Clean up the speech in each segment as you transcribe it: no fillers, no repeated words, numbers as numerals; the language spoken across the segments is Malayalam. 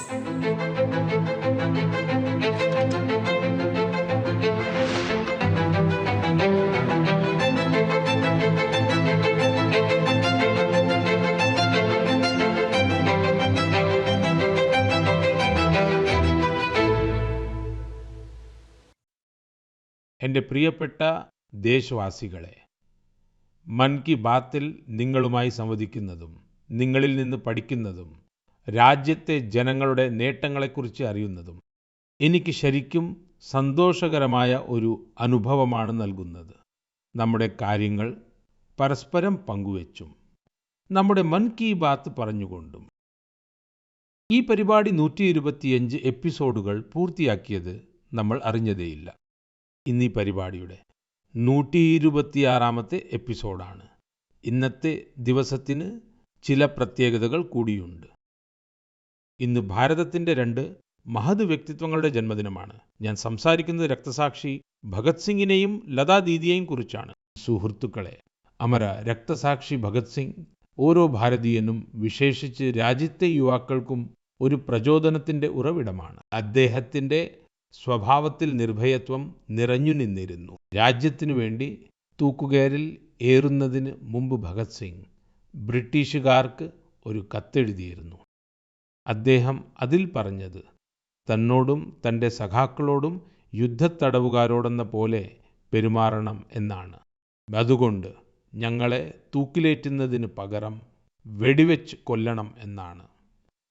എൻ്റെ പ്രിയപ്പെട്ട ദേശവാസികളെ, മൻ കി ബാത്തിൽ നിങ്ങളുമായി സംവദിക്കുന്നതും നിങ്ങളിൽ നിന്ന് പഠിക്കുന്നതും രാജ്യത്തെ ജനങ്ങളുടെ നേട്ടങ്ങളെക്കുറിച്ച് അറിയുന്നതും എനിക്ക് ശരിക്കും സന്തോഷകരമായ ഒരു അനുഭവമാണ് നൽകുന്നത്. നമ്മുടെ കാര്യങ്ങൾ പരസ്പരം പങ്കുവെച്ചും നമ്മുടെ മൻ കി ബാത്ത് പറഞ്ഞുകൊണ്ടും ഈ പരിപാടി 125 എപ്പിസോഡുകൾ പൂർത്തിയാക്കിയത് നമ്മൾ അറിഞ്ഞതേയില്ല. ഇന്ന് ഈ പരിപാടിയുടെ 126ാമത്തെ എപ്പിസോഡാണ്. ഇന്നത്തെ ദിവസത്തിന് ചില പ്രത്യേകതകൾ കൂടിയുണ്ട്. ഇന്ന് ഭാരതത്തിൻ്റെ 2 മഹത് വ്യക്തിത്വങ്ങളുടെ ജന്മദിനമാണ്. ഞാൻ സംസാരിക്കുന്നത് രക്തസാക്ഷി ഭഗത് സിംഗിനെയും ലതാ ദീദിയെയും കുറിച്ചാണ്. സുഹൃത്തുക്കളെ, അമര രക്തസാക്ഷി ഭഗത് സിംഗ് ഓരോ ഭാരതീയനും, വിശേഷിച്ച് രാജ്യത്തെ യുവാക്കൾക്കും ഒരു പ്രചോദനത്തിൻ്റെ ഉറവിടമാണ്. അദ്ദേഹത്തിൻ്റെ സ്വഭാവത്തിൽ നിർഭയത്വം നിറഞ്ഞു നിന്നിരുന്നു. രാജ്യത്തിനു വേണ്ടി തൂക്കുകയറിൽ ഏറുന്നതിന് മുമ്പ് ഭഗത് സിംഗ് ബ്രിട്ടീഷുകാർക്ക് ഒരു കത്തെഴുതിയിരുന്നു. അദ്ദേഹം അതിൽ പറഞ്ഞത് തന്നോടും തൻ്റെ സഖാക്കളോടും യുദ്ധത്തടവുകാരോടെന്ന പോലെ പെരുമാറണം എന്നാണ്. അതുകൊണ്ട് ഞങ്ങളെ തൂക്കിലേറ്റുന്നതിന് പകരം വെടിവെച്ച് കൊല്ലണം എന്നാണ്.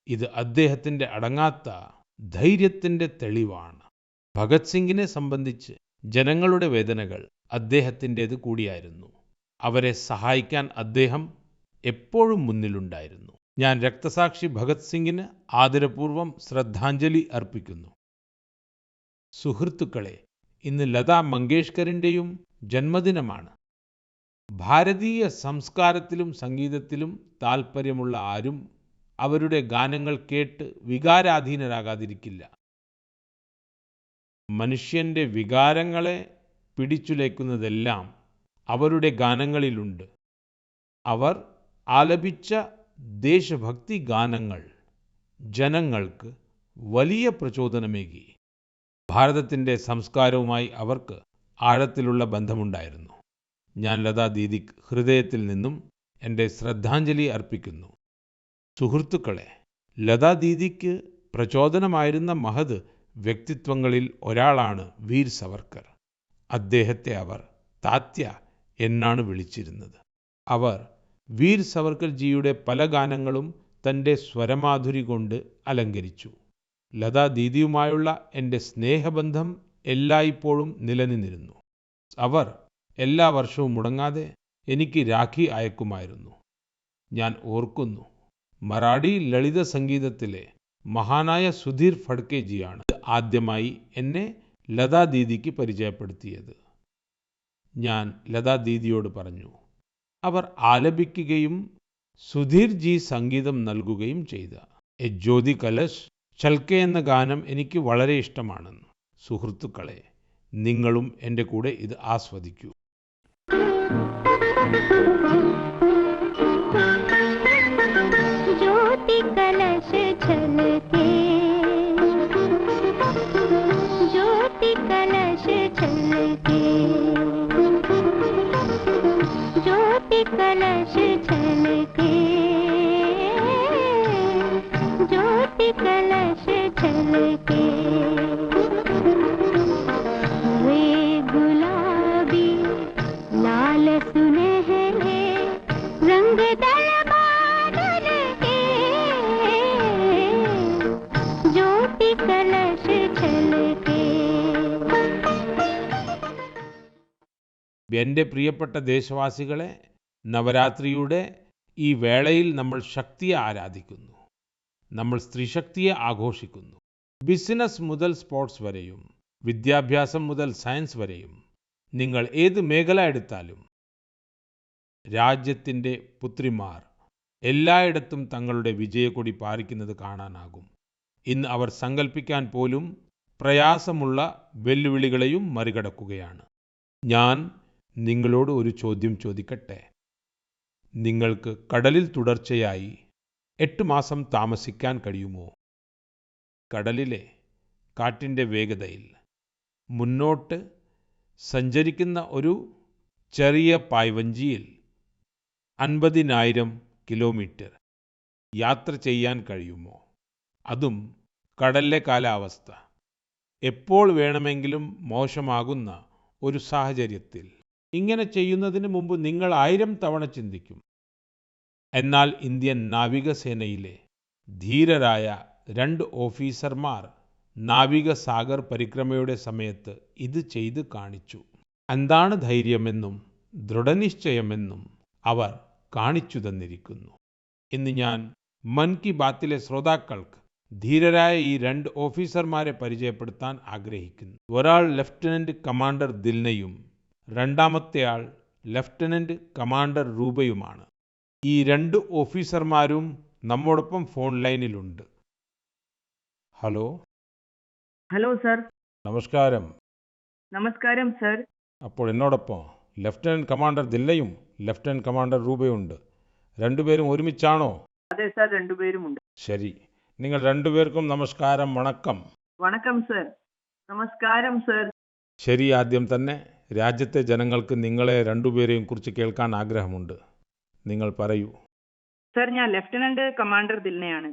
ഇത് അദ്ദേഹത്തിൻ്റെ അടങ്ങാത്ത ധൈര്യത്തിൻ്റെ തെളിവാണ്. ഭഗത് സിംഗിനെ സംബന്ധിച്ച് ജനങ്ങളുടെ വേദനകൾ അദ്ദേഹത്തിൻ്റേത് കൂടിയായിരുന്നു. അവരെ സഹായിക്കാൻ അദ്ദേഹം എപ്പോഴും മുന്നിലുണ്ടായിരുന്നു. ഞാൻ രക്തസാക്ഷി ഭഗത് സിംഗിന് ആദരപൂർവ്വം ശ്രദ്ധാഞ്ജലി അർപ്പിക്കുന്നു. സുഹൃത്തുക്കളെ, ഇന്ന് ലതാ മങ്കേഷ്കറിൻ്റെയും ജന്മദിനമാണ്. ഭാരതീയ സംസ്കാരത്തിലും സംഗീതത്തിലും താൽപ്പര്യമുള്ള ആരും അവരുടെ ഗാനങ്ങൾ കേട്ട് വികാരാധീനരാകാതിരിക്കില്ല. മനുഷ്യൻ്റെ വികാരങ്ങളെ പിടിച്ചുലയ്ക്കുന്നതെല്ലാം അവരുടെ ഗാനങ്ങളിലുണ്ട്. അവർ ആലപിച്ച ദേശഭക്തി ഗാനങ്ങൾ ജനങ്ങൾക്ക് വലിയ പ്രചോദനമേകി. ഭാരതത്തിൻ്റെ സംസ്കാരവുമായി അവർക്ക് ആഴത്തിലുള്ള ബന്ധമുണ്ടായിരുന്നു. ഞാൻ ലതാ ദീദിക്ക് ഹൃദയത്തിൽ നിന്നും എൻ്റെ ശ്രദ്ധാഞ്ജലി അർപ്പിക്കുന്നു. സുഹൃത്തുക്കളെ, ലതാ ദീദിക്ക് പ്രചോദനമായിരുന്ന മഹത് വ്യക്തിത്വങ്ങളിൽ ഒരാളാണ് വീർ സവർക്കർ. അദ്ദേഹത്തെ അവർ താത്യ എന്നാണ് വിളിച്ചിരുന്നത്. അവർ വീർ സവർക്കർ ജിയുടെ പല ഗാനങ്ങളും തൻ്റെ സ്വരമാധുരി കൊണ്ട് അലങ്കരിച്ചു. ലതാ ദീദിയുമായുള്ള എൻ്റെ സ്നേഹബന്ധം എല്ലായ്പ്പോഴും നിലനിന്നിരുന്നു. അവർ എല്ലാ വർഷവും മുടങ്ങാതെ എനിക്ക് രാഖി അയക്കുമായിരുന്നു. ഞാൻ ഓർക്കുന്നു, മറാഠി ലളിത സംഗീതത്തിലെ മഹാനായ സുധീർ ഫഡ്കെ ജിയാണ് ആദ്യമായി എന്നെ ലതാ ദീദിക്ക് പരിചയപ്പെടുത്തിയത്. ഞാൻ ലതാ ദീദിയോട് പറഞ്ഞു. അവർ ആലപിക്കുകയും സുധീർ ജി സംഗീതം നൽകുകയും ചെയ്ത എ ജ്യോതി കലശ് ചൽക്കെ എന്ന ഗാനം എനിക്ക് വളരെ ഇഷ്ടമാണെന്ന്. സുഹൃത്തുക്കളെ, നിങ്ങളും എൻ്റെ കൂടെ ഇത് ആസ്വദിക്കൂ. ജ്യോതി കലശ് ചൽക്കെ, ജ്യോതി കലശ് ചൽക്കെ, ജ്യോതി കലശ് ചൽക്കെ, ജ്യോതി കലശ് ചൽക്കെ. वे गुलाबी लाल सुनहरे रंग दल बादल के, ज्योति कलश छलके. എൻ്റെ പ്രിയപ്പെട്ട ദേശവാസികളെ, നവരാത്രിയുടെ ഈ വേളയിൽ നമ്മൾ ശക്തിയെ ആരാധിക്കുന്നു. നമ്മൾ സ്ത്രീശക്തിയെ ആഘോഷിക്കുന്നു. ബിസിനസ് മുതൽ സ്പോർട്സ് വരെയും വിദ്യാഭ്യാസം മുതൽ സയൻസ് വരെയും നിങ്ങൾ ഏത് മേഖല എടുത്താലും രാജ്യത്തിൻ്റെ പുത്രിമാർ എല്ലായിടത്തും തങ്ങളുടെ വിജയക്കൊടി പാറിക്കുന്നത് കാണാനാകും. ഇന്ന് അവർ സങ്കല്പിക്കാൻ പോലും പ്രയാസമുള്ള വെല്ലുവിളികളെയും മറികടക്കുകയാണ്. ഞാൻ നിങ്ങളോട് ഒരു ചോദ്യം ചോദിക്കട്ടെ. നിങ്ങൾക്ക് കടലിൽ തുടർച്ചയായി 8 മാസം താമസിക്കാൻ കഴിയുമോ? കടലിലെ കാറ്റിൻ്റെ വേഗതയിൽ മുന്നോട്ട് സഞ്ചരിക്കുന്ന ഒരു ചെറിയ പായ്വഞ്ചിയിൽ 50,000 കിലോമീറ്റർ യാത്ര ചെയ്യാൻ കഴിയുമോ? അതും കടലിലെ കാലാവസ്ഥ എപ്പോൾ വേണമെങ്കിലും മോശമാകുന്ന ഒരു സാഹചര്യത്തിൽ. ഇങ്ങനെ ചെയ്യുന്നതിന് മുമ്പ് നിങ്ങൾ 1000 തവണ ചിന്തിക്കും. എന്നാൽ ഇന്ത്യൻ നാവികസേനയിലെ ധീരരായ 2 ഓഫീസർമാർ നാവിക സാഗർ പരിക്രമയുടെ സമയത്ത് ഇത് ചെയ്ത് കാണിച്ചു. എന്താണ് ധൈര്യമെന്നും ദൃഢനിശ്ചയമെന്നും അവർ കാണിച്ചു തന്നിരിക്കുന്നു. ഇന്ന് ഞാൻ മൻ കി ബാത്തിലെ ശ്രോതാക്കൾക്ക് ധീരരായ ഈ 2 ഓഫീസർമാരെ പരിചയപ്പെടുത്താൻ ആഗ്രഹിക്കുന്നു. ഒരാൾ ലഫ്റ്റനന്റ് കമാൻഡർ ദിൽനയും രണ്ടാമത്തെയാൾ ലഫ്റ്റനന്റ് കമാൻഡർ രൂപയുമാണ്. ഈ 2 ഓഫീസർമാരും നമ്മോടൊപ്പം ഫോൺ ലൈനിലുണ്ട്. ഹലോ. Hello sir. നമസ്കാരം. നമസ്കാരം സർ. അപ്പോൾ എന്നോടൊപ്പം ലഫ്റ്റനന്റ് കമാൻഡർ ദില്ലയും ലഫ്റ്റനന്റ് കമാൻഡർ രൂപയുണ്ട്. രണ്ടുപേരും ഒരുമിച്ചാണോ? അതെ സർ, രണ്ടുപേരുമുണ്ട്. ശരി. നിങ്ങൾ രണ്ടുപേർക്കും നമസ്കാരം. വണക്കം. വണക്കം സർ. നമസ്കാരം സർ. ശരി, ആദ്യം തന്നെ രാജ്യത്തെ ജനങ്ങൾക്ക് നിങ്ങളെ രണ്ടുപേരെയും കുറിച്ച് കേൾക്കാൻ ആഗ്രഹമുണ്ട്. നിങ്ങൾ പറയൂ. സർ, ഞാൻ ലഫ്റ്റനന്റ് കമാൻഡർ ദിൽനയാണ്.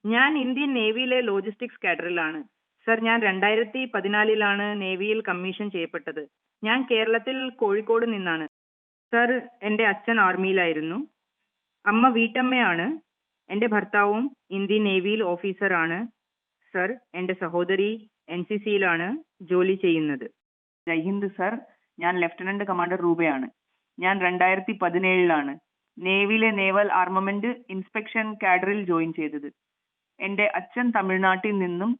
ഞാൻ ഇന്ത്യൻ നേവിയിലെ ലോജിസ്റ്റിക്സ് കാഡറിലാണ്. സർ, ഞാൻ 2014 നേവിയിൽ കമ്മീഷൻ ചെയ്യപ്പെട്ടത്. ഞാൻ കേരളത്തിൽ കോഴിക്കോട് നിന്നാണ്. സർ, എൻ്റെ അച്ഛൻ ആർമിയിലായിരുന്നു. അമ്മ വീട്ടമ്മയാണ്. എൻ്റെ ഭർത്താവും ഇന്ത്യൻ നേവിയിൽ ഓഫീസറാണ്. സർ, എൻ്റെ സഹോദരി NCCയിലാണ് ജോലി ചെയ്യുന്നത്. ജയ് ഹിന്ദ് സർ. ഞാൻ ലഫ്റ്റനന്റ് കമാൻഡർ രൂപയാണ്. ഞാൻ 2017 നേവിയിലെ നേവൽ ആർമമെന്റ് ഇൻസ്പെക്ഷൻ കാഡറിൽ ജോയിൻ ചെയ്തത്. എൻ്റെ അച്ഛൻ തമിഴ്നാട്ടിൽ നിന്നും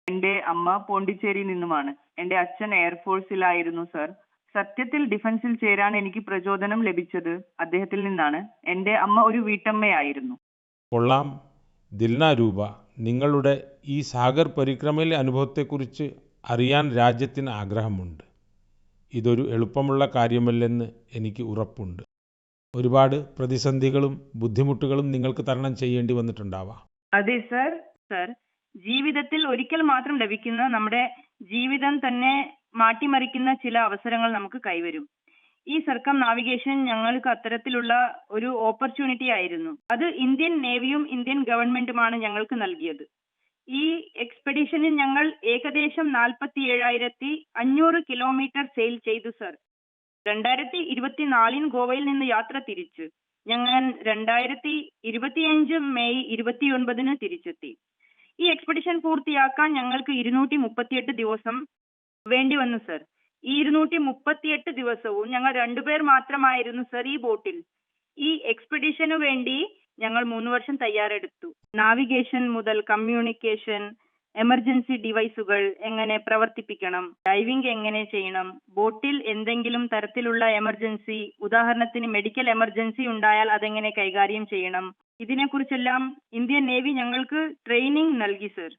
എൻ്റെ അമ്മ പോണ്ടിച്ചേരിയിൽ നിന്നുമാണ്. എൻ്റെ അച്ഛൻ എയർഫോഴ്സിലായിരുന്നു സർ. സത്യത്തിൽ ഡിഫൻസിൽ ചേരാൻ എനിക്ക് പ്രചോദനം ലഭിച്ചത് അദ്ദേഹത്തിൽ നിന്നാണ്. എൻ്റെ അമ്മ ഒരു വീട്ടമ്മയായിരുന്നു. കൊള്ളാം. ദിൽന രൂപ, നിങ്ങളുടെ ഈ സാഗർ പരിക്രമയിലെ അനുഭവത്തെക്കുറിച്ച് അറിയാൻ രാജ്യത്തിന് ആഗ്രഹമുണ്ട്. ഇതൊരു എളുപ്പമുള്ള കാര്യമല്ലെന്ന് എനിക്ക് ഉറപ്പുണ്ട്. ഒരുപാട് പ്രതിസന്ധികളും ബുദ്ധിമുട്ടുകളും നിങ്ങൾക്ക് തരണം ചെയ്യേണ്ടി വന്നിട്ടുണ്ടാവാം. അതെ സർ. സർ, ജീവിതത്തിൽ ഒരിക്കൽ മാത്രം ലഭിക്കുന്ന നമ്മുടെ ജീവിതം തന്നെ മാറ്റിമറിക്കുന്ന ചില അവസരങ്ങൾ നമുക്ക് കൈവരും. ഈ സർക്കം നാവിഗേഷൻ ഞങ്ങൾക്ക് അത്തരത്തിലുള്ള ഒരു ഓപ്പർച്യൂണിറ്റി ആയിരുന്നു. അത് ഇന്ത്യൻ നേവിയും ഇന്ത്യൻ ഗവൺമെന്റുമാണ് ഞങ്ങൾക്ക് നൽകിയത്. ഈ എക്സ്പെഡിഷനിൽ ഞങ്ങൾ ഏകദേശം 47,500 കിലോമീറ്റർ സെയിൽ ചെയ്തു സർ. 2024 ഗോവയിൽ നിന്ന് യാത്ര തിരിച്ചു. ഞങ്ങൾ 2025 മെയ് 29 തിരിച്ചെത്തി. ഈ എക്സ്പെഡിഷൻ പൂർത്തിയാക്കാൻ ഞങ്ങൾക്ക് 238 ദിവസം വേണ്ടി വന്നു സർ. ഈ 238 ദിവസവും ഞങ്ങൾ 2 പേർ മാത്രമായിരുന്നു സർ ഈ ബോട്ടിൽ. ഈ എക്സ്പെഡിഷനു വേണ്ടി ഞങ്ങൾ 3 വർഷം തയ്യാറെടുത്തു. നാവിഗേഷൻ മുതൽ കമ്മ്യൂണിക്കേഷൻ, എമർജൻസി ഡിവൈസുകൾ എങ്ങനെ പ്രവർത്തിപ്പിക്കണം, ഡൈവിംഗ് എങ്ങനെ ചെയ്യണം, ബോട്ടിൽ എന്തെങ്കിലും തരത്തിലുള്ള എമർജൻസി, ഉദാഹരണത്തിന് മെഡിക്കൽ എമർജൻസി ഉണ്ടായാൽ അതെങ്ങനെ കൈകാര്യം ചെയ്യണം, ഇതിനെക്കുറിച്ചെല്ലാം ഇന്ത്യൻ നേവി ഞങ്ങൾക്ക് ട്രെയിനിങ് നൽകി സർ.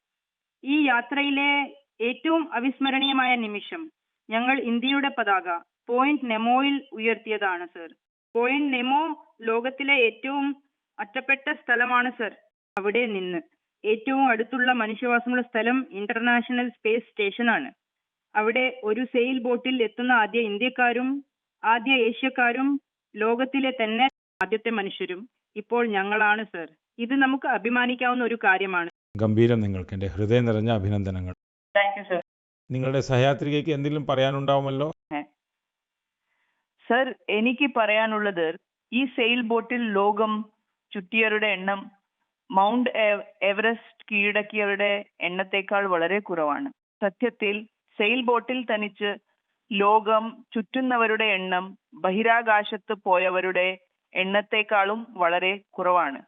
ഈ യാത്രയിലെ ഏറ്റവും അവിസ്മരണീയമായ നിമിഷം ഞങ്ങൾ ഇന്ത്യയുടെ പതാക പോയിന്റ് നെമോയിൽ ഉയർത്തിയതാണ് സർ. പോയിന്റ് നെമോ ലോകത്തിലെ ഏറ്റവും ഒറ്റപ്പെട്ട സ്ഥലമാണ് സർ. അവിടെ നിന്ന് ഏറ്റവും അടുത്തുള്ള മനുഷ്യവാസമുള്ള സ്ഥലം ഇന്റർനാഷണൽ സ്പേസ് സ്റ്റേഷനാണ്. അവിടെ ഒരു സെയിൽ ബോട്ടിൽ എത്തുന്ന ആദ്യ ഇന്ത്യക്കാരും ആദ്യ ഏഷ്യക്കാരും ലോകത്തിലെ തന്നെ ആദ്യത്തെ മനുഷ്യരും ഇപ്പോൾ ഞങ്ങളാണ് സർ. ഇത് നമുക്ക് അഭിമാനിക്കാവുന്ന ഒരു കാര്യമാണ്. ഗംഭീരം. നിങ്ങൾക്ക് എൻ്റെ ഹൃദയം നിറഞ്ഞ അഭിനന്ദനങ്ങൾ. Thank you sir. നിങ്ങളുടെ സഹയാത്രികയ്ക്ക് എന്തെങ്കിലും പറയാനുണ്ടാവുമല്ലോ? സർ, എനിക്ക് പറയാനുള്ളത് ഈ സെയിൽ ബോട്ടിൽ ലോകം ചുറ്റിയവരുടെ എണ്ണം മൗണ്ട് എവറസ്റ്റ് കീഴടക്കിയവരുടെ എണ്ണത്തേക്കാൾ വളരെ കുറവാണ്. സത്യത്തിൽ സെയിൽ ബോട്ടിൽ തനിച്ച് ലോകം ചുറ്റുന്നവരുടെ എണ്ണം ബഹിരാകാശത്ത് പോയവരുടെ എണ്ണത്തേക്കാളും വളരെ കുറവാണ്.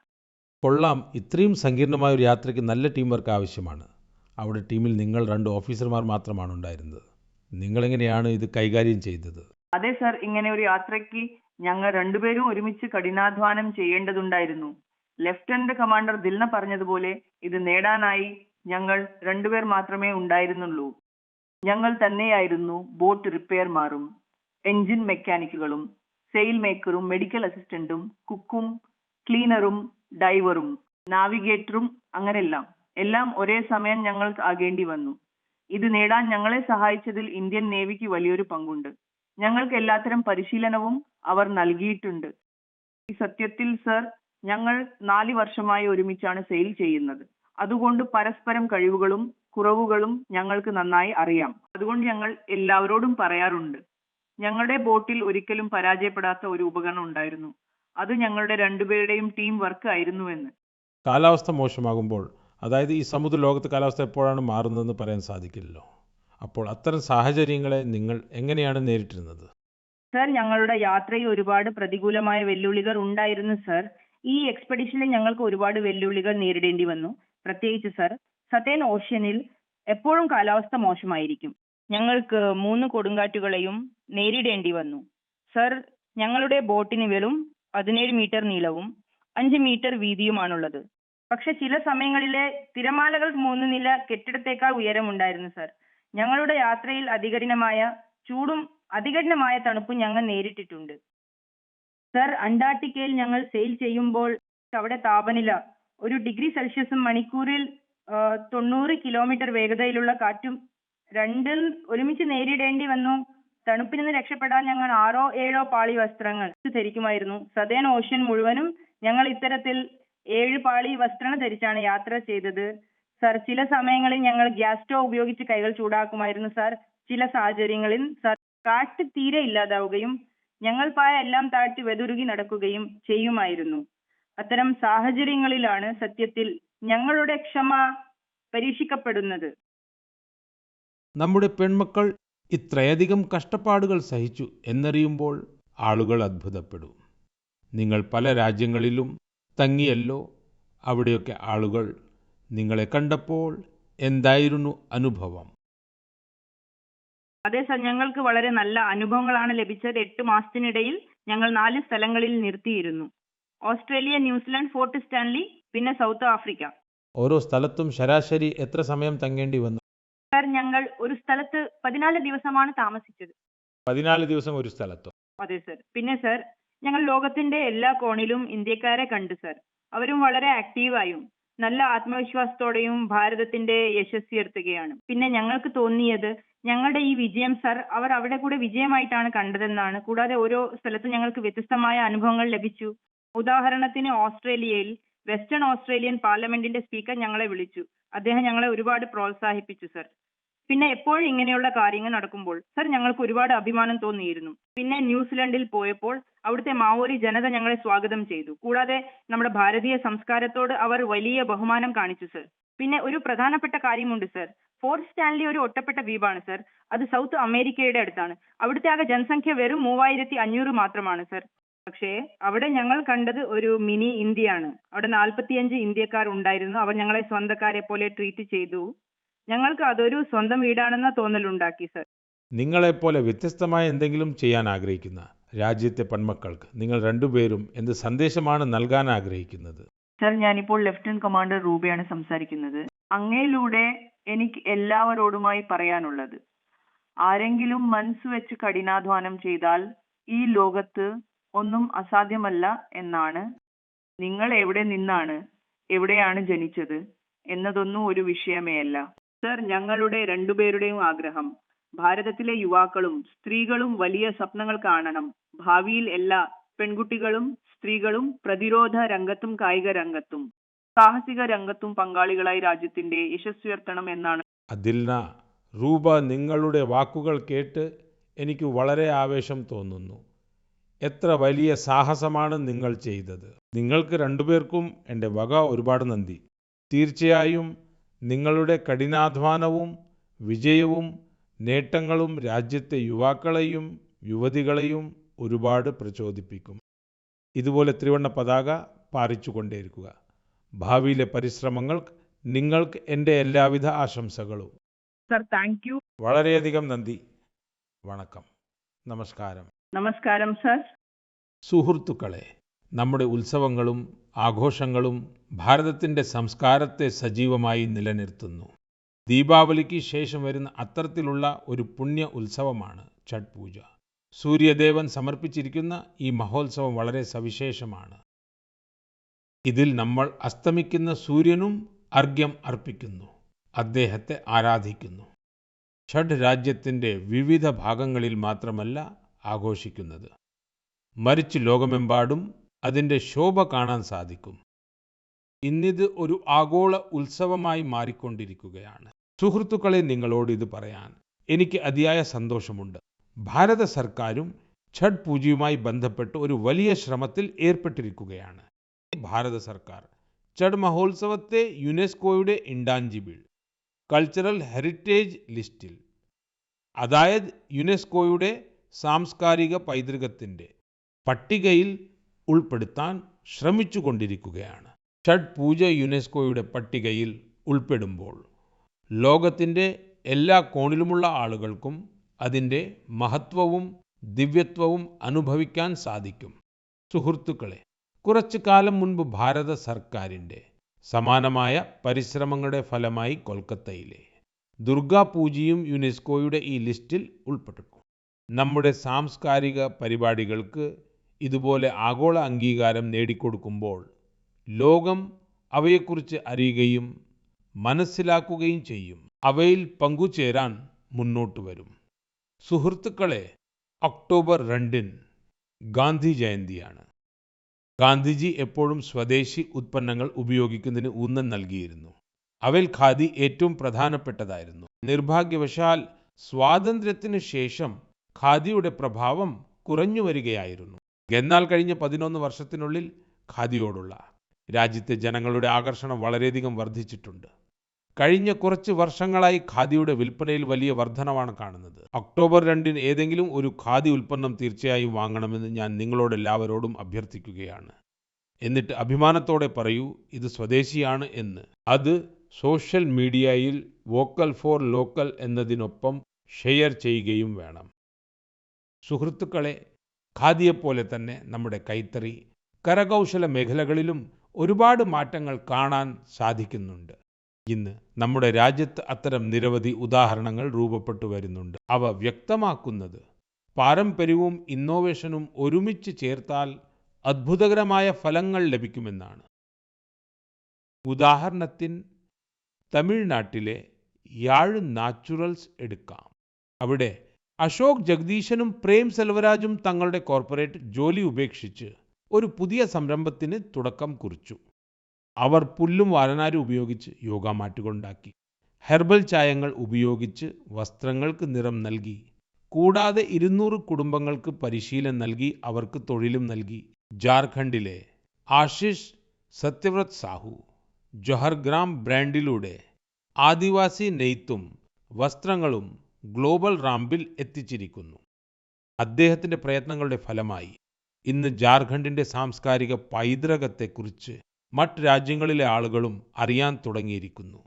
കൊള്ളാം. ഇത്രയും സങ്കീർണമായ ഒരു യാത്രയ്ക്ക് നല്ല ടീം വർക്ക് ആവശ്യമാണ്. അവിടെ ടീമിൽ നിങ്ങൾ 2 ഓഫീസർമാർ മാത്രമാണ് ഉണ്ടായിരുന്നത്. നിങ്ങളെങ്ങനെയാണ് ഇത് കൈകാര്യം ചെയ്തത്? അതെ സർ, ഇങ്ങനെ ഒരു യാത്രയ്ക്ക് ഞങ്ങൾ 2 പേരും ഒരുമിച്ച് കഠിനാധ്വാനം ചെയ്യേണ്ടതുണ്ടായിരുന്നു. ലഫ്റ്റനന്റ് കമാൻഡർ ദിൽന പറഞ്ഞതുപോലെ ഇത് നേടാനായി ഞങ്ങൾ 2 പേർ മാത്രമേ ഉണ്ടായിരുന്നുള്ളൂ. ഞങ്ങൾ തന്നെയായിരുന്നു ബോട്ട് റിപ്പയർമാരും എഞ്ചിൻ മെക്കാനിക്കുകളും സെയിൽ മേക്കറും മെഡിക്കൽ അസിസ്റ്റന്റും കുക്കും ക്ലീനറും ഡൈവറും നാവിഗേറ്ററും അങ്ങനെല്ലാം. എല്ലാം ഒരേ സമയം ഞങ്ങൾക്ക് ആകേണ്ടി വന്നു. ഇത് നേടാൻ ഞങ്ങളെ സഹായിച്ചതിൽ ഇന്ത്യൻ നേവിക്ക് വലിയൊരു പങ്കുണ്ട്. ഞങ്ങൾക്ക് എല്ലാത്തരം പരിശീലനവും അവർ നൽകിയിട്ടുണ്ട്. ഈ സത്യത്തിൽ സർ, ഞങ്ങൾ 4 വർഷമായി ഒരുമിച്ചാണ് സെയിൽ ചെയ്യുന്നത്. അതുകൊണ്ട് പരസ്പരം കഴിവുകളും കുറവുകളും ഞങ്ങൾക്ക് നന്നായി അറിയാം. അതുകൊണ്ട് ഞങ്ങൾ എല്ലാവരോടും പറയാറുണ്ട്, ഞങ്ങളുടെ ബോട്ടിൽ ഒരിക്കലും പരാജയപ്പെടാത്ത ഒരു ഉപകരണം ഉണ്ടായിരുന്നു. അത് ഞങ്ങളുടെ രണ്ടുപേരുടെയും ടീം വർക്ക് ആയിരുന്നുവെന്ന്. കാലാവസ്ഥ മോശമാകുമ്പോൾ, അതായത് ഈ സമുദ്ര ലോകത്ത് കാലാവസ്ഥ എപ്പോഴാണ് മാറുന്നതെന്ന് പറയാൻ സാധിക്കില്ലല്ലോ. അപ്പോൾ അത്തരം സാഹചര്യങ്ങളെ നിങ്ങൾ എങ്ങനെയാണ് നേരിട്ടിരുന്നത്? സർ, ഞങ്ങളുടെ യാത്രയിൽ ഒരുപാട് പ്രതികൂലമായ വെല്ലുവിളികൾ ഉണ്ടായിരുന്നു സർ. ഈ എക്സ്പെഡിഷനിൽ ഞങ്ങൾക്ക് ഒരുപാട് വെല്ലുവിളികൾ നേരിടേണ്ടി വന്നു. പ്രത്യേകിച്ച് സർ, സതേൺ ഓഷ്യനിൽ എപ്പോഴും കാലാവസ്ഥ മോശമായിരിക്കും. ഞങ്ങൾക്ക് 3 കൊടുങ്കാറ്റുകളെയും നേരിടേണ്ടി വന്നു. സർ, ഞങ്ങളുടെ ബോട്ടിന് വെറും 17 മീറ്റർ നീളവും 5 മീറ്റർ വീതിയുമാണുള്ളത്. പക്ഷെ ചില സമയങ്ങളിലെ തിരമാലകൾ 3 നില കെട്ടിടത്തേക്കാൾ ഉയരമുണ്ടായിരുന്നു സർ. ഞങ്ങളുടെ യാത്രയിൽ അതികഠിനമായ ചൂടും അതികഠിനമായ തണുപ്പും ഞങ്ങൾ നേരിട്ടിട്ടുണ്ട്. സർ, അന്റാർട്ടിക്കയിൽ ഞങ്ങൾ സെയിൽ ചെയ്യുമ്പോൾ അവിടെ താപനില 1 ഡിഗ്രി സെൽഷ്യസും മണിക്കൂറിൽ 90 കിലോമീറ്റർ വേഗതയിലുള്ള കാറ്റും രണ്ടും ഒരുമിച്ച് നേരിടേണ്ടി വന്നു. തണുപ്പിൽ നിന്ന് രക്ഷപ്പെടാൻ ഞങ്ങൾ 6-7 പാളി വസ്ത്രങ്ങൾ ധരിക്കുമായിരുന്നു. സതേൺ ഓഷ്യൻ മുഴുവനും ഞങ്ങൾ ഇത്തരത്തിൽ 7 പാളി വസ്ത്രങ്ങൾ ധരിച്ചാണ് യാത്ര ചെയ്തത്. സർ, ചില സമയങ്ങളിൽ ഞങ്ങൾ ഗ്യാസ് സ്റ്റോവ് ഉപയോഗിച്ച് കൈകൾ ചൂടാക്കുമായിരുന്നു സർ. ചില സാഹചര്യങ്ങളിൽ സർ, കാറ്റ് തീരെ ഇല്ലാതാവുകയും ഞങ്ങൾ പായ എല്ലാം താഴ്ത്തി വെതുരുകി നടക്കുകയും ചെയ്യുമായിരുന്നു. അത്തരം സാഹചര്യങ്ങളിലാണ് സത്യത്തിൽ ഞങ്ങളുടെ ക്ഷമ പരീക്ഷിക്കപ്പെടുന്നത്. നമ്മുടെ പെൺമക്കൾ ഇത്രയധികം കഷ്ടപ്പാടുകൾ സഹിച്ചു എന്നറിയുമ്പോൾ ആളുകൾ അത്ഭുതപ്പെടും. നിങ്ങൾ പല രാജ്യങ്ങളിലും തങ്ങിയല്ലോ. അവിടെയൊക്കെ ആളുകൾ നിങ്ങളെ കണ്ടപ്പോൾ എന്തായിരുന്നു അനുഭവം? അതെ സർ, ഞങ്ങൾക്ക് വളരെ നല്ല അനുഭവങ്ങളാണ് ലഭിച്ചത്. 8 മാസത്തിനിടയിൽ ഞങ്ങൾ 4 സ്ഥലങ്ങളിൽ നിർത്തിയിരുന്നു. ഓസ്ട്രേലിയ, ന്യൂസിലാൻഡ്, ഫോർട്ട് സ്റ്റാൻലി, പിന്നെ സൗത്ത് ആഫ്രിക്ക. ഓരോ സ്ഥലത്തും ശരാശരി എത്ര സമയം തങ്ങേണ്ടി വന്നു? സർ, ഞങ്ങൾ ഒരു സ്ഥലത്ത് 14 ദിവസമാണ് താമസിച്ചത്. 14 ദിവസം ഒരു സ്ഥലത്തോ? അതെ സർ. പിന്നെ സർ, ഞങ്ങൾ ലോകത്തിന്റെ എല്ലാ കോണിലും ഇന്ത്യക്കാരെ കണ്ടു സർ. അവരും വളരെ ആക്റ്റീവായും നല്ല ആത്മവിശ്വാസത്തോടെയും ഭാരതത്തിന്റെ യശസ്സുയർത്തുകയാണ്. പിന്നെ ഞങ്ങൾക്ക് തോന്നിയത് ഞങ്ങളുടെ ഈ വിജയം സർ, അവർ അവിടെ കൂടെ വിജയമായിട്ടാണ് കണ്ടതെന്നാണ്. കൂടാതെ ഓരോ സ്ഥലത്തും ഞങ്ങൾക്ക് വ്യത്യസ്തമായ അനുഭവങ്ങൾ ലഭിച്ചു. ഉദാഹരണത്തിന് ഓസ്ട്രേലിയയിൽ വെസ്റ്റേൺ ഓസ്ട്രേലിയൻ പാർലമെന്റിന്റെ സ്പീക്കർ ഞങ്ങളെ വിളിച്ചു. അദ്ദേഹം ഞങ്ങളെ ഒരുപാട് പ്രോത്സാഹിപ്പിച്ചു സർ. പിന്നെ എപ്പോഴും ഇങ്ങനെയുള്ള കാര്യങ്ങൾ നടക്കുമ്പോൾ സർ, ഞങ്ങൾക്ക് ഒരുപാട് അഭിമാനം തോന്നിയിരുന്നു. പിന്നെ ന്യൂസിലൻഡിൽ പോയപ്പോൾ അവിടുത്തെ മാവോരി ജനത ഞങ്ങളെ സ്വാഗതം ചെയ്തു. കൂടാതെ നമ്മുടെ ഭാരതീയ സംസ്കാരത്തോട് അവർ വലിയ ബഹുമാനം കാണിച്ചു സർ. പിന്നെ ഒരു പ്രധാനപ്പെട്ട കാര്യമുണ്ട് സർ. ഫോർട്ട് സ്റ്റാൻലി ഒരു ഒറ്റപ്പെട്ട ദ്വീപാണ് സർ. അത് സൗത്ത് അമേരിക്കയുടെ അടുത്താണ്. അവിടുത്തെ ആകെ ജനസംഖ്യ വെറും 3500 മാത്രമാണ് സർ. പക്ഷേ അവിടെ ഞങ്ങൾ കണ്ടത് ഒരു മിനി ഇന്ത്യയാണ്. അവിടെ 45 ഇന്ത്യക്കാർ ഉണ്ടായിരുന്നു. അവർ ഞങ്ങളെ സ്വന്തക്കാരെ പോലെ ട്രീറ്റ് ചെയ്തു. ഞങ്ങൾക്ക് അതൊരു സ്വന്തം വീടാണെന്ന തോന്നലുണ്ടാക്കി സർ. നിങ്ങളെപ്പോലെ വ്യത്യസ്തമായ എന്തെങ്കിലും ചെയ്യാൻ ആഗ്രഹിക്കുന്ന രാജ്യത്തെ പെൺമക്കൾക്ക് നിങ്ങൾ രണ്ടുപേരും എന്ത് സന്ദേശമാണ് നൽകാൻ ആഗ്രഹിക്കുന്നത്? സർ, ഞാനിപ്പോൾ ലഫ്റ്റനന്റ് കമാൻഡർ റൂബയാണ് സംസാരിക്കുന്നത്. അങ്ങയിലൂടെ എനിക്ക് എല്ലാവരോടുമായി പറയാനുള്ളത്, ആരെങ്കിലും മനസ്സ് വെച്ച് കഠിനാധ്വാനം ചെയ്താൽ ഈ ലോകത്ത് ഒന്നും അസാധ്യമല്ല എന്നാണ്. നിങ്ങൾ എവിടെ നിന്നാണ്, എവിടെയാണ് ജനിച്ചത് എന്നതൊന്നും ഒരു വിഷയമേ അല്ല. സർ, ഞങ്ങളുടെ രണ്ടുപേരുടെയും ആഗ്രഹം ഭാരതത്തിലെ യുവാക്കളും സ്ത്രീകളും വലിയ സ്വപ്നങ്ങൾ കാണണം. ഭാവിയിൽ എല്ലാ പെൺകുട്ടികളും സ്ത്രീകളും പ്രതിരോധ രംഗത്തും കായിക രംഗത്തും സാഹസിക രംഗത്തും പങ്കാളികളായി രാജ്യത്തിന്റെ യശസ്സുയർത്തണം എന്നാണ്. അതിൽന, റൂബ, നിങ്ങളുടെ വാക്കുകൾ കേട്ട് എനിക്ക് വളരെ ആവേശം തോന്നുന്നു. എത്ര വലിയ സാഹസമാണ് നിങ്ങൾ ചെയ്തത്. നിങ്ങൾക്ക് രണ്ടുപേർക്കും എൻ്റെ വക ഒരുപാട് നന്ദി. തീർച്ചയായും നിങ്ങളുടെ കഠിനാധ്വാനവും വിജയവും നേട്ടങ്ങളും രാജ്യത്തെ യുവാക്കളെയും യുവതികളെയും ഒരുപാട് പ്രചോദിപ്പിക്കും. ഇതുപോലെ ത്രിവർണ്ണ പതാക പാറിച്ചുകൊണ്ടേയിരിക്കുക. ഭാവിയിലെ പരിശ്രമങ്ങൾക്ക് നിങ്ങൾക്ക് എൻ്റെ എല്ലാവിധ ആശംസകളും. Sir, thank you. വളരെയധികം നന്ദി. വണക്കം. നമസ്കാരം. നമസ്കാരം സർ. സുഹൃത്തുക്കളെ, നമ്മുടെ ഉത്സവങ്ങളും ആഘോഷങ്ങളും ഭാരതത്തിൻ്റെ സംസ്കാരത്തെ സജീവമായി നിലനിർത്തുന്നു. ദീപാവലിക്ക് ശേഷം വരുന്ന അത്തരത്തിലുള്ള ഒരു പുണ്യ ഉത്സവമാണ് ഛഠ് പൂജ. സൂര്യദേവൻ സമർപ്പിച്ചിരിക്കുന്ന ഈ മഹോത്സവം വളരെ സവിശേഷമാണ്. ഇതിൽ നമ്മൾ അസ്തമിക്കുന്ന സൂര്യനും അർഘ്യം അർപ്പിക്കുന്നു, അദ്ദേഹത്തെ ആരാധിക്കുന്നു. ഛഠ് രാജ്യത്തിൻ്റെ വിവിധ ഭാഗങ്ങളിൽ മാത്രമല്ല ആഘോഷിക്കുന്നത്, മറിച്ച് ലോകമെമ്പാടും അതിൻ്റെ ശോഭ കാണാൻ സാധിക്കും. ഇന്നിത് ഒരു ആഗോള ഉത്സവമായി മാറിക്കൊണ്ടിരിക്കുകയാണ്. സുഹൃത്തുക്കളെ, നിങ്ങളോട് ഇത് പറയാൻ എനിക്ക് അതിയായ സന്തോഷമുണ്ട്. ഭാരത സർക്കാരും ഛഠ് പൂജയുമായി ബന്ധപ്പെട്ട് ഒരു വലിയ ശ്രമത്തിൽ ഏർപ്പെട്ടിരിക്കുകയാണ്. ഭാരത സർക്കാർ ഛഠ് മഹോത്സവത്തെ യുനെസ്കോയുടെ ഇൻടാഞ്ചിബിൾ കൾച്ചറൽ ഹെറിറ്റേജ് ലിസ്റ്റിൽ, അതായത് യുനെസ്കോയുടെ സാംസ്കാരിക പൈതൃകത്തിൻ്റെ പട്ടികയിൽ ഉൾപ്പെടുത്താൻ ശ്രമിച്ചുകൊണ്ടിരിക്കുകയാണ്. ഛഠ് പൂജ യുനെസ്കോയുടെ പട്ടികയിൽ ഉൾപ്പെടുമ്പോൾ ലോകത്തിൻ്റെ എല്ലാ കോണിലുമുള്ള ആളുകൾക്കും അതിൻ്റെ മഹത്വവും ദിവ്യത്വവും അനുഭവിക്കാൻ സാധിക്കും. സുഹൃത്തുക്കളെ, കുറച്ചു കാലം മുൻപ് ഭാരത സർക്കാരിൻ്റെ സമാനമായ പരിശ്രമങ്ങളുടെ ഫലമായി കൊൽക്കത്തയിലെ ദുർഗാ പൂജയും യുനെസ്കോയുടെ ഈ ലിസ്റ്റിൽ ഉൾപ്പെട്ടു. നമ്മുടെ സാംസ്കാരിക പരിപാടികൾക്ക് ഇതുപോലെ ആഗോള അംഗീകാരം നേടിക്കൊടുക്കുമ്പോൾ ലോകം അവയെക്കുറിച്ച് അറിയുകയും മനസ്സിലാക്കുകയും ചെയ്യും, അവയിൽ പങ്കുചേരാൻ മുന്നോട്ട് വരും. സുഹൃത്തുക്കളെ, ഒക്ടോബർ 2 ഗാന്ധി ജയന്തിയാണ്. ഗാന്ധിജി എപ്പോഴും സ്വദേശി ഉത്പന്നങ്ങൾ ഉപയോഗിക്കുന്നതിന് ഊന്നൽ നൽകിയിരുന്നു. അവയിൽ ഖാദി ഏറ്റവും പ്രധാനപ്പെട്ടതായിരുന്നു. നിർഭാഗ്യവശാൽ സ്വാതന്ത്ര്യത്തിന് ശേഷം ഖാദിയുടെ പ്രഭാവം കുറഞ്ഞു വരികയായിരുന്നു. എന്നാൽ കഴിഞ്ഞ 11 വർഷത്തിനുള്ളിൽ ഖാദിയോടുള്ള രാജ്യത്തെ ജനങ്ങളുടെ ആകർഷണം വളരെയധികം വർദ്ധിച്ചിട്ടുണ്ട്. കഴിഞ്ഞ കുറച്ച് വർഷങ്ങളായി ഖാദിയുടെ വിൽപ്പനയിൽ വലിയ വർധനവാണ് കാണുന്നത്. ഒക്ടോബർ 2 ഏതെങ്കിലും ഒരു ഖാദി ഉൽപ്പന്നം തീർച്ചയായും വാങ്ങണമെന്ന് ഞാൻ നിങ്ങളോടെല്ലാവരോടും അഭ്യർത്ഥിക്കുകയാണ്. എന്നിട്ട് അഭിമാനത്തോടെ പറയൂ, ഇത് സ്വദേശിയാണ് എന്ന്. അത് സോഷ്യൽ മീഡിയയിൽ വോക്കൽ ഫോർ ലോക്കൽ എന്നതിനൊപ്പം ഷെയർ ചെയ്യുകയും വേണം. സുഹൃത്തുക്കളെ, ഖാദിയെപ്പോലെ തന്നെ നമ്മുടെ കൈത്തറി, കരകൗശല മേഖലകളിലും ഒരുപാട് മാറ്റങ്ങൾ കാണാൻ സാധിക്കുന്നുണ്ട്. ഇന്ന് നമ്മുടെ രാജ്യത്ത് അത്തരം നിരവധി ഉദാഹരണങ്ങൾ രൂപപ്പെട്ടു വരുന്നുണ്ട്. അവ വ്യക്തമാക്കുന്നത് പാരമ്പര്യവും ഇന്നോവേഷനും ഒരുമിച്ച് ചേർത്താൽ അത്ഭുതകരമായ ഫലങ്ങൾ ലഭിക്കുമെന്നാണ്. ഉദാഹരണത്തിന് തമിഴ്നാട്ടിലെ യാഴ് നാച്ചുറൽസ് എടുക്കാം. അവിടെ അശോക് ജഗദീശനും പ്രേം സെൽവരാജും തങ്ങളുടെ കോർപ്പറേറ്റ് ജോലി ഉപേക്ഷിച്ച് ഒരു പുതിയ സംരംഭത്തിന് തുടക്കം കുറിച്ചു. അവർ പുല്ലും വാരനാരും ഉപയോഗിച്ച് യോഗ മാറ്റുകളുണ്ടാക്കി, ഹെർബൽ ചായങ്ങൾ ഉപയോഗിച്ച് വസ്ത്രങ്ങൾക്ക് നിറം നൽകി, കൂടാതെ 200 കുടുംബങ്ങൾക്ക് പരിശീലനം നൽകി അവർക്ക് തൊഴിലും നൽകി. ജാർഖണ്ഡിലെ ആശിഷ് സത്യവ്രത് സാഹു ജോഹർഗ്രാം ബ്രാൻഡിലൂടെ ആദിവാസി നെയ്ത്തും വസ്ത്രങ്ങളും ഗ്ലോബൽ റാമ്പിൽ എത്തിച്ചിരിക്കുന്നു. അദ്ദേഹത്തിൻ്റെ പ്രയത്നങ്ങളുടെ ഫലമായി ഇന്ന് ജാർഖണ്ഡിൻ്റെ സാംസ്കാരിക പൈതൃകത്തെക്കുറിച്ച് മറ്റ് രാജ്യങ്ങളിലെ ആളുകളും അറിയാൻ തുടങ്ങിയിരിക്കുന്നു.